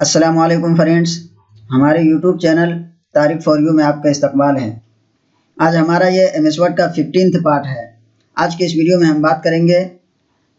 अस्सलामु अलैकुम फ्रेंड्स, हमारे YouTube channel Tariq for you में आपका इस्तकबाल है। आज हमारा ये एमएस वर्ड का 15th पार्ट है। आज के इस वीडियो में हम बात करेंगे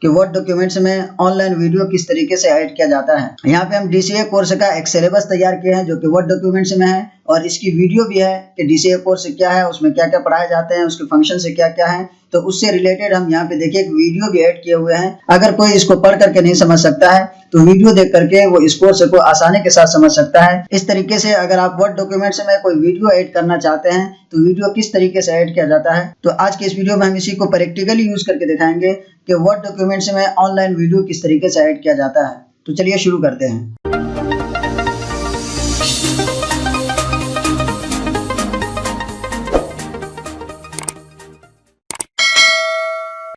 कि वर्ड डॉक्यूमेंट्स में ऑनलाइन वीडियो किस तरीके से ऐड किया जाता है। यहाँ पे हम DCA कोर्स का एक सिलेबस तैयार किए हैं जो कि वर्ड डॉक्यूमेंट्स में है और इसकी वीडियो भी है कि DCA कोर्स क्या है, उसमें क्या क्या पढ़ाए जाते हैं, उसके फंक्शन से क्या क्या है। तो उससे रिलेटेड हम यहाँ पे देखिए एक वीडियो भी ऐड किए हुए हैं। अगर कोई इसको पढ़ करके नहीं समझ सकता है तो वीडियो देख करके वो इस कोर्स को आसानी के साथ समझ सकता है। इस तरीके से अगर आप वर्ड डॉक्यूमेंट्स में कोई वीडियो ऐड करना चाहते हैं तो वीडियो किस तरीके से ऐड किया जाता है, तो आज के इस वीडियो में हम इसी को प्रैक्टिकली यूज करके दिखाएंगे कि वर्ड डॉक्यूमेंट्स में ऑनलाइन वीडियो किस तरीके से ऐड किया जाता है। तो चलिए शुरू करते हैं।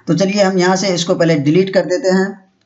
तो चलिए हम यहाँ से इसको पहले डिलीट कर देते हैं।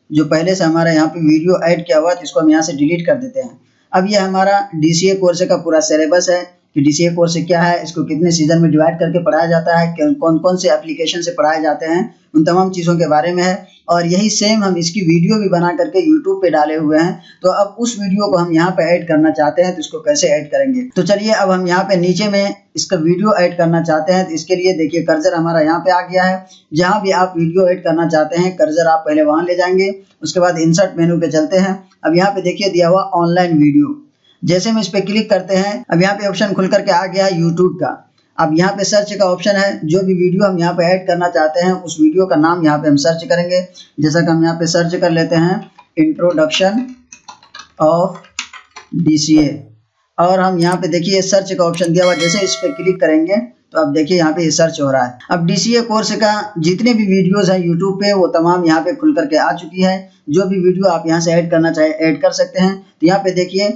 जो पहले से हमारा यहाँ पे वीडियो ऐड किया हुआ है इसको हम यहाँ से डिलीट कर देते हैं। अब ये हमारा DCA कोर्स का पूरा सिलेबस है कि DCA कोर्स क्या है, इसको कितने सीजन में डिवाइड करके पढ़ाया जाता है, कौन कौन से एप्लीकेशन से पढ़ाए जाते हैं, उन तमाम चीज़ों के बारे में है। और यही सेम हम इसकी वीडियो भी बना करके YouTube पे डाले हुए हैं। तो अब उस वीडियो को हम यहाँ पे ऐड करना चाहते हैं तो इसको कैसे ऐड करेंगे। तो चलिए अब हम यहाँ पे नीचे में इसका वीडियो ऐड करना चाहते हैं तो इसके लिए देखिए कर्सर हमारा यहाँ पे आ गया है। जहाँ भी आप वीडियो ऐड करना चाहते हैं कर्सर आप पहले वहाँ ले जाएंगे, उसके बाद इंसर्ट मेनू पे चलते हैं। अब यहाँ पे देखिए दिया हुआ ऑनलाइन वीडियो, जैसे हम इस पे क्लिक करते हैं अब यहाँ पे ऑप्शन खुल करके आ गया है यूट्यूब का। अब यहाँ पे सर्च का ऑप्शन है, जो भी वीडियो हम यहाँ पे ऐड करना चाहते हैं उस वीडियो का नाम यहाँ पे हम सर्च करेंगे। जैसा कि हम यहाँ पे सर्च कर लेते हैं इंट्रोडक्शन ऑफ DCA और हम यहाँ पे देखिए सर्च का ऑप्शन दिया हुआ, जैसे इस पे क्लिक करेंगे तो अब देखिए यहाँ पे ये सर्च हो रहा है। अब DCA कोर्स का जितने भी वीडियोस हैं यूट्यूब पे वो तमाम यहाँ पे खुल करके आ चुकी है। जो भी वीडियो आप यहाँ से ऐड करना चाहे ऐड कर सकते हैं। तो यहाँ पे देखिए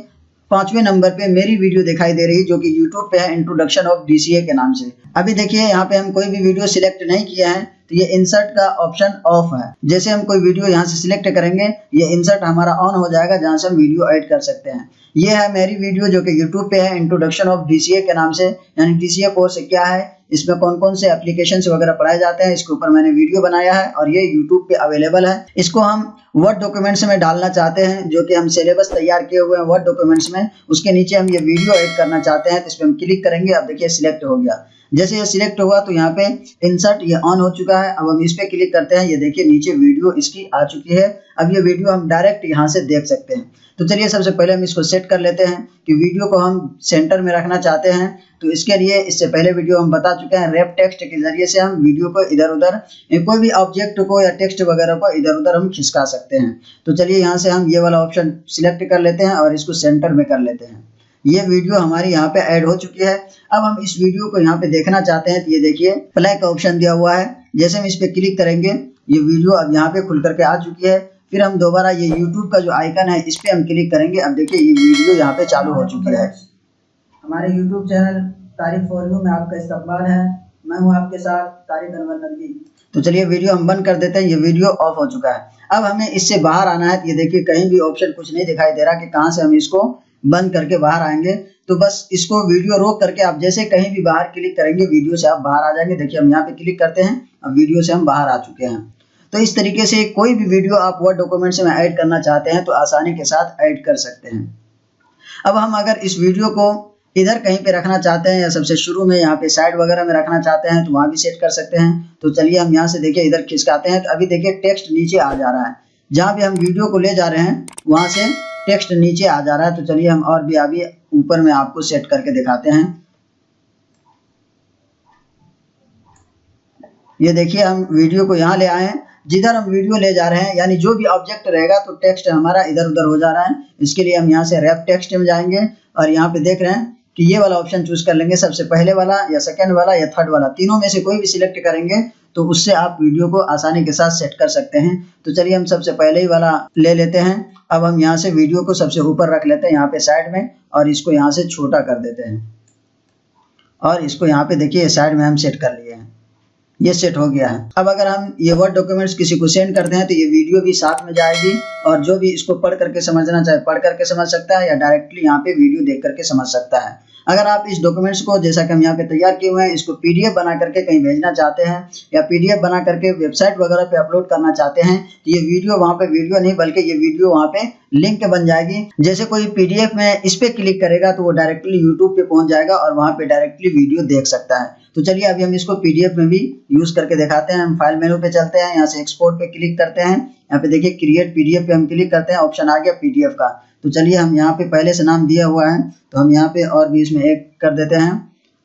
5वें नंबर पे मेरी वीडियो दिखाई दे रही है जो कि यूट्यूब पे है, इंट्रोडक्शन ऑफ DCA के नाम से। अभी देखिए यहाँ पे हम कोई भी वीडियो सिलेक्ट नहीं किया है तो ये इंसर्ट का ऑप्शन ऑफ है। जैसे हम कोई वीडियो यहाँ से सिलेक्ट करेंगे ये इंसर्ट हमारा ऑन हो जाएगा जहाँ से हम वीडियो ऐड कर सकते हैं। ये है मेरी वीडियो जो कि यूट्यूब पे है, इंट्रोडक्शन ऑफ DCA के नाम से, यानी DCA कोर्स क्या है, इसमें कौन कौन से एप्लीकेशन वगैरह पढ़ाए जाते हैं, इसके ऊपर मैंने वीडियो बनाया है और ये यूट्यूब पे अवेलेबल है। इसको हम वर्ड डॉक्यूमेंट्स में डालना चाहते हैं जो कि हम सिलेबस तैयार किए हुए हैं वर्ड डॉक्यूमेंट्स में, उसके नीचे हम ये वीडियो ऐड करना चाहते हैं तो इस पर हम क्लिक करेंगे। अब देखिए सिलेक्ट हो गया। जैसे ये सिलेक्ट हुआ तो यहाँ पे इंसर्ट ये ऑन हो चुका है। अब हम इस पे क्लिक करते हैं, ये देखिए नीचे वीडियो इसकी आ चुकी है। अब ये वीडियो हम डायरेक्ट यहाँ से देख सकते हैं। तो चलिए सबसे पहले हम इसको सेट कर लेते हैं कि वीडियो को हम सेंटर में रखना चाहते हैं। तो इसके लिए इससे पहले वीडियो हम बता चुके हैं, रैप टेक्स्ट के जरिए से हम वीडियो को इधर उधर कोई भी ऑब्जेक्ट को या टेक्स्ट वगैरह को इधर उधर हम खिसका सकते हैं। तो चलिए यहाँ से हम ये वाला ऑप्शन सिलेक्ट कर लेते हैं और इसको सेंटर में कर लेते हैं। ये वीडियो हमारी यहाँ पे ऐड हो चुकी है। अब हम इस वीडियो को यहाँ पे देखना चाहते हैं तो ये देखिए प्ले का ऑप्शन दिया हुआ है। जैसे हम इस पे क्लिक करेंगे ये वीडियो अब यहाँ पे खुल करके आ चुकी है। फिर हम दोबारा ये YouTube का जो आइकन है इस पे हम क्लिक करेंगे। अब देखिए ये वीडियो यहाँ पे चालू हो चुकी है। हमारे YouTube channel Tariq for you में आपका इस्तकबाल है। मैं हूँ आपके साथ तारिक अनवर नदवी। तो चलिए वीडियो हम बंद कर देते हैं। ये वीडियो ऑफ हो चुका है। अब हमें इससे बाहर आना है। ये देखिए कहीं भी ऑप्शन कुछ नहीं दिखाई दे रहा कि कहाँ से हम इसको बंद करके बाहर आएंगे। तो बस इसको वीडियो रोक करके आप जैसे कहीं भी बाहर क्लिक करेंगे वीडियो से आप बाहर आ जाएंगे। देखिए हम यहाँ पे क्लिक करते हैं, अब वीडियो से हम बाहर आ चुके हैं। तो इस तरीके से कोई भी वीडियो आप वर्ड डॉक्यूमेंट्स में ऐड करना चाहते हैं तो आसानी के साथ ऐड कर सकते हैं। अब हम अगर इस वीडियो को इधर कहीं पे रखना चाहते हैं या सबसे शुरू में यहाँ पे साइड वगैरह में रखना चाहते हैं तो वहाँ भी सेट कर सकते हैं। तो चलिए हम यहाँ से देखिए इधर खिसकाते हैं तो अभी देखिए टेक्स्ट नीचे आ जा रहा है। जहाँ भी हम वीडियो को ले जा रहे हैं वहाँ से टेक्स्ट नीचे आ जा रहा है। तो चलिए हम और भी अभी ऊपर में आपको सेट करके दिखाते हैं। ये देखिए हम वीडियो को यहाँ ले आए हैं। जिधर हम वीडियो ले जा रहे हैं यानी जो भी ऑब्जेक्ट रहेगा तो टेक्स्ट हमारा इधर उधर हो जा रहा है। इसके लिए हम यहाँ से रैप टेक्स्ट में जाएंगे और यहाँ पे देख रहे हैं कि ये वाला ऑप्शन चूज कर लेंगे, सबसे पहले वाला या सेकंड वाला या थर्ड वाला, तीनों में से कोई भी सिलेक्ट करेंगे तो उससे आप वीडियो को आसानी के साथ सेट कर सकते हैं। तो चलिए हम सबसे पहले ही वाला ले लेते हैं। अब हम यहाँ से वीडियो को सबसे ऊपर रख लेते हैं यहाँ पे साइड में और इसको यहाँ से छोटा कर देते हैं और इसको यहाँ पे देखिए साइड में हम सेट कर लिए हैं। ये सेट हो गया है। अब अगर हम ये वर्ड डॉक्यूमेंट्स किसी को सेंड करते हैं तो ये वीडियो भी साथ में जाएगी और जो भी इसको पढ़ करके समझना चाहे पढ़ करके समझ सकता है, या डायरेक्टली यहाँ पे वीडियो देख करके समझ सकता है। अगर आप इस डॉक्यूमेंट्स को, जैसा कि हम यहाँ पे तैयार किए हुए हैं, इसको पीडीएफ बना करके कहीं भेजना चाहते हैं या पीडीएफ बना करके वेबसाइट वगैरह पे अपलोड करना चाहते हैं, तो ये वीडियो वहाँ पे वीडियो नहीं बल्कि ये वीडियो वहाँ पे लिंक बन जाएगी। जैसे कोई पीडीएफ में इस पे क्लिक करेगा तो वो डायरेक्टली यूट्यूब पे पहुंच जाएगा और वहाँ पे डायरेक्टली वीडियो देख सकता है। तो चलिए अभी हम इसको पीडीएफ में भी यूज करके दिखाते हैं। हम फाइल मेनू पे चलते हैं, यहाँ से एक्सपोर्ट पे क्लिक करते हैं, यहाँ पे देखिए क्रिएट पीडीएफ पे हम क्लिक करते हैं, ऑप्शन आ गया पीडीएफ का। तो चलिए हम यहाँ पे पहले से नाम दिया हुआ है तो हम यहाँ पे और भी इसमें एक कर देते हैं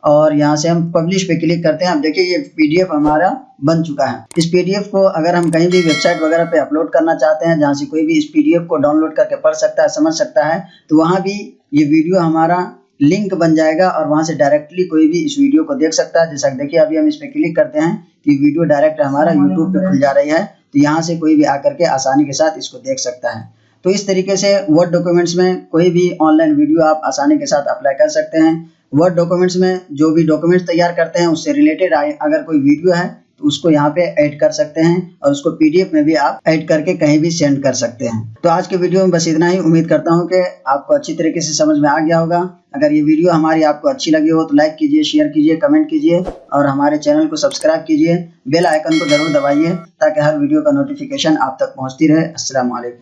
और यहाँ से हम पब्लिश पे क्लिक करते हैं। अब देखिए ये पीडीएफ हमारा बन चुका है। इस पीडीएफ को अगर हम कहीं भी वेबसाइट वगैरह पे अपलोड करना चाहते हैं जहाँ से कोई भी इस पीडीएफ को डाउनलोड करके पढ़ सकता है, समझ सकता है, तो वहाँ भी ये वीडियो हमारा लिंक बन जाएगा और वहाँ से डायरेक्टली कोई भी इस वीडियो को देख सकता है। जैसा देखिए अभी हम इस पे क्लिक करते हैं तो ये वीडियो डायरेक्ट हमारा यूट्यूब पे खुल जा रही है, तो यहाँ से कोई भी आकर के आसानी के साथ इसको देख सकता है। तो इस तरीके से वर्ड डॉक्यूमेंट्स में कोई भी ऑनलाइन वीडियो आप आसानी के साथ अप्लाई कर सकते हैं। वर्ड डॉक्यूमेंट्स में जो भी डॉक्यूमेंट्स तैयार करते हैं उससे रिलेटेड अगर कोई वीडियो है तो उसको यहाँ पे ऐड कर सकते हैं और उसको पीडीएफ में भी आप ऐड करके कहीं भी सेंड कर सकते हैं। तो आज के वीडियो में बस इतना ही। उम्मीद करता हूँ कि आपको अच्छी तरीके से समझ में आ गया होगा। अगर ये वीडियो हमारी आपको अच्छी लगी हो तो लाइक कीजिए, शेयर कीजिए, कमेंट कीजिए और हमारे चैनल को सब्सक्राइब कीजिए। बेल आइकन को जरूर दबाइए ताकि हर वीडियो का नोटिफिकेशन आप तक पहुँचती रहे। अस्सलाम वालेकुम।